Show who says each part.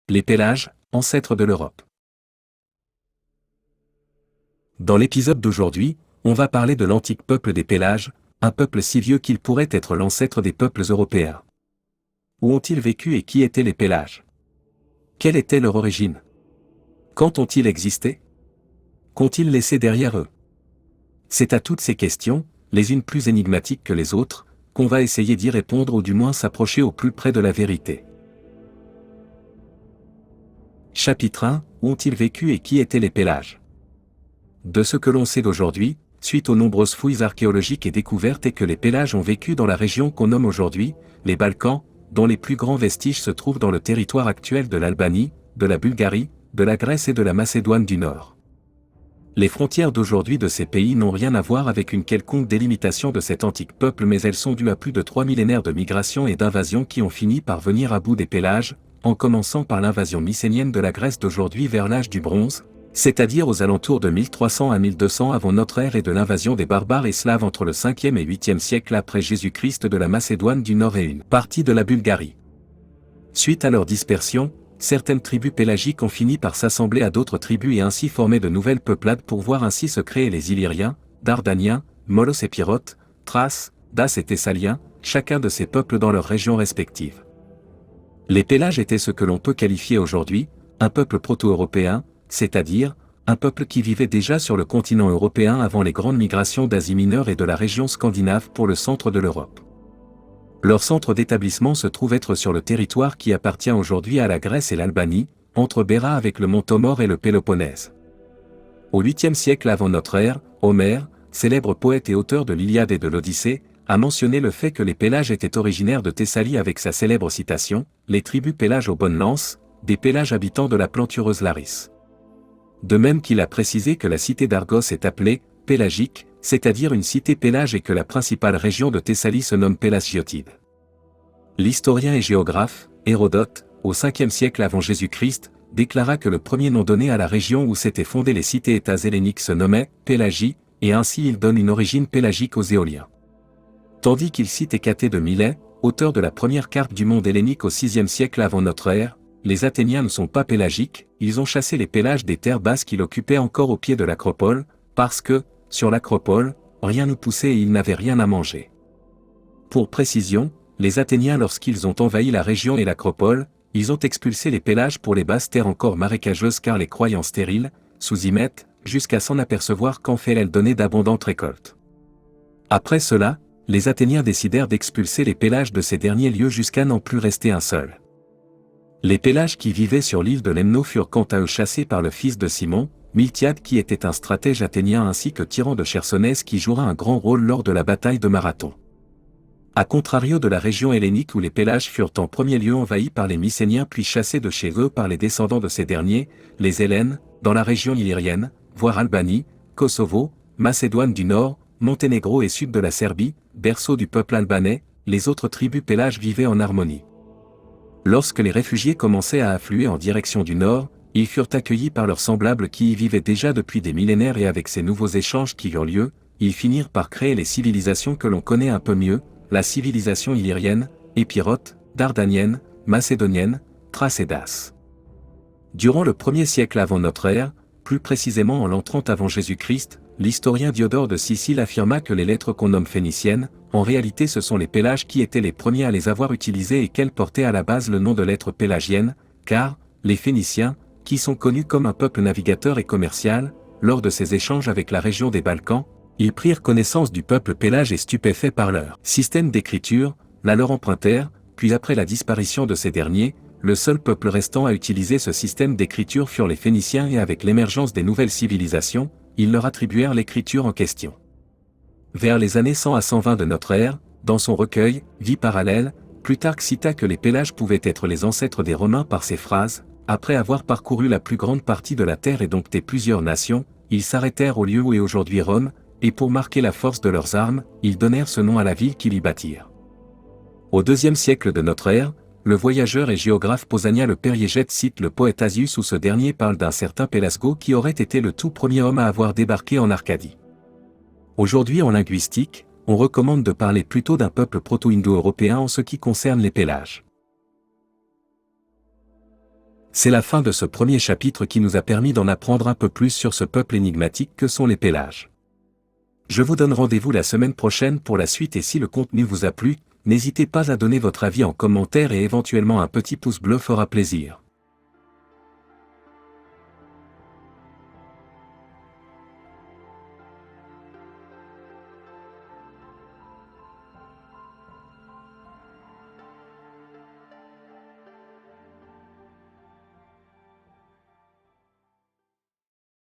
Speaker 1: Les Pélasges, ancêtres de l'Europe. Dans l'épisode d'aujourd'hui, on va parler de l'antique peuple des Pélasges, un peuple si vieux qu'il pourrait être l'ancêtre des peuples européens. Où ont-ils vécu et qui étaient les Pélasges? Quelle était leur origine? Quand ont-ils existé? Qu'ont-ils laissé derrière eux? C'est à toutes ces questions, les unes plus énigmatiques que les autres, qu'on va essayer d'y répondre ou du moins s'approcher au plus près de la vérité. Chapitre 1, où ont-ils vécu et qui étaient les Pélasges? De ce que l'on sait d'aujourd'hui, suite aux nombreuses fouilles archéologiques et découvertes, est que les Pélasges ont vécu dans la région qu'on nomme aujourd'hui les Balkans, dont les plus grands vestiges se trouvent dans le territoire actuel de l'Albanie, de la Bulgarie, de la Grèce et de la Macédoine du Nord. Les frontières d'aujourd'hui de ces pays n'ont rien à voir avec une quelconque délimitation de cet antique peuple, mais elles sont dues à plus de 3 millénaires de migration et d'invasion qui ont fini par venir à bout des Pélasges, en commençant par l'invasion mycénienne de la Grèce d'aujourd'hui vers l'âge du bronze, c'est-à-dire aux alentours de 1300 à 1200 avant notre ère, et de l'invasion des barbares et slaves entre le 5e et 8e siècle après Jésus-Christ de la Macédoine du Nord et une partie de la Bulgarie. Suite à leur dispersion, certaines tribus pélagiques ont fini par s'assembler à d'autres tribus et ainsi former de nouvelles peuplades pour voir ainsi se créer les Illyriens, Dardaniens, Molos et Pyrotes, Thraces, Daces et Thessaliens, chacun de ces peuples dans leurs régions respectives. Les Pélasges étaient ce que l'on peut qualifier aujourd'hui, un peuple proto-européen, c'est-à-dire, un peuple qui vivait déjà sur le continent européen avant les grandes migrations d'Asie mineure et de la région scandinave pour le centre de l'Europe. Leur centre d'établissement se trouve être sur le territoire qui appartient aujourd'hui à la Grèce et l'Albanie, entre Béra avec le mont Tomor et le Péloponnèse. Au 8e siècle avant notre ère, Homère, célèbre poète et auteur de l'Iliade et de l'Odyssée, a mentionné le fait que les Pélasges étaient originaires de Thessalie avec sa célèbre citation « Les tribus Pélasges aux bonnes lances, des Pélasges habitants de la plantureuse Larisse ». De même qu'il a précisé que la cité d'Argos est appelée « pélagique », c'est-à-dire une cité Pélage, et que la principale région de Thessalie se nomme Pélasgiotide. L'historien et géographe, Hérodote, au 5e siècle avant Jésus-Christ, déclara que le premier nom donné à la région où s'étaient fondées les cités-États helléniques se nommait Pélagie, et ainsi il donne une origine pélagique aux Éoliens. Tandis qu'il cite Hécatée de Milet, auteur de la première carte du monde hellénique au 6e siècle avant notre ère, les Athéniens ne sont pas pélagiques, ils ont chassé les Pélasges des terres basses qu'ils occupaient encore au pied de l'acropole, parce que, sur l'acropole, rien ne poussait et ils n'avaient rien à manger. Pour précision, les Athéniens, lorsqu'ils ont envahi la région et l'acropole, ils ont expulsé les Pélasges pour les basses terres encore marécageuses car les croyant stériles, sous y mettent, jusqu'à s'en apercevoir qu'en fait elles donnaient d'abondantes récoltes. Après cela, les Athéniens décidèrent d'expulser les Pélasges de ces derniers lieux jusqu'à n'en plus rester un seul. Les Pélasges qui vivaient sur l'île de Lemnos furent quant à eux chassés par le fils de Simon, Miltiade, qui était un stratège athénien, ainsi que Tyran de Chersonèse qui jouera un grand rôle lors de la bataille de Marathon. A contrario de la région hellénique où les Pélasges furent en premier lieu envahis par les Mycéniens puis chassés de chez eux par les descendants de ces derniers, les Hellènes, dans la région illyrienne, voire Albanie, Kosovo, Macédoine du Nord, Monténégro et sud de la Serbie, berceau du peuple albanais, les autres tribus Pélasges vivaient en harmonie. Lorsque les réfugiés commençaient à affluer en direction du nord, ils furent accueillis par leurs semblables qui y vivaient déjà depuis des millénaires, et avec ces nouveaux échanges qui eurent lieu, ils finirent par créer les civilisations que l'on connaît un peu mieux, la civilisation illyrienne, épirote, dardanienne, macédonienne, thrace et dace. Durant le 1er siècle avant notre ère, plus précisément en l'an 30 avant Jésus-Christ, l'historien Diodore de Sicile affirma que les lettres qu'on nomme phéniciennes, en réalité ce sont les Pélasges qui étaient les premiers à les avoir utilisées et qu'elles portaient à la base le nom de lettres pélagiennes, car, les Phéniciens, qui sont connus comme un peuple navigateur et commercial, lors de ces échanges avec la région des Balkans, ils prirent connaissance du peuple Pélage et stupéfaits par leur système d'écriture, la leur empruntèrent, puis après la disparition de ces derniers, le seul peuple restant à utiliser ce système d'écriture furent les Phéniciens, et avec l'émergence des nouvelles civilisations, ils leur attribuèrent l'écriture en question. Vers les années 100 à 120 de notre ère, dans son recueil « Vie parallèle », Plutarque cita que les Pélasges pouvaient être les ancêtres des Romains par ces phrases « Après avoir parcouru la plus grande partie de la terre et dompté plusieurs nations, ils s'arrêtèrent au lieu où est aujourd'hui Rome, et pour marquer la force de leurs armes, ils donnèrent ce nom à la ville qu'ils y bâtirent. » Au IIe siècle de notre ère, le voyageur et géographe Pausania le Périégète cite le poète Asius où ce dernier parle d'un certain Pélasgo qui aurait été le tout premier homme à avoir débarqué en Arcadie. Aujourd'hui en linguistique, on recommande de parler plutôt d'un peuple proto-indo-européen en ce qui concerne les Pélasges. C'est la fin de ce premier chapitre qui nous a permis d'en apprendre un peu plus sur ce peuple énigmatique que sont les Pélasges. Je vous donne rendez-vous la semaine prochaine pour la suite et si le contenu vous a plu, n'hésitez pas à donner votre avis en commentaire et éventuellement un petit pouce bleu fera plaisir.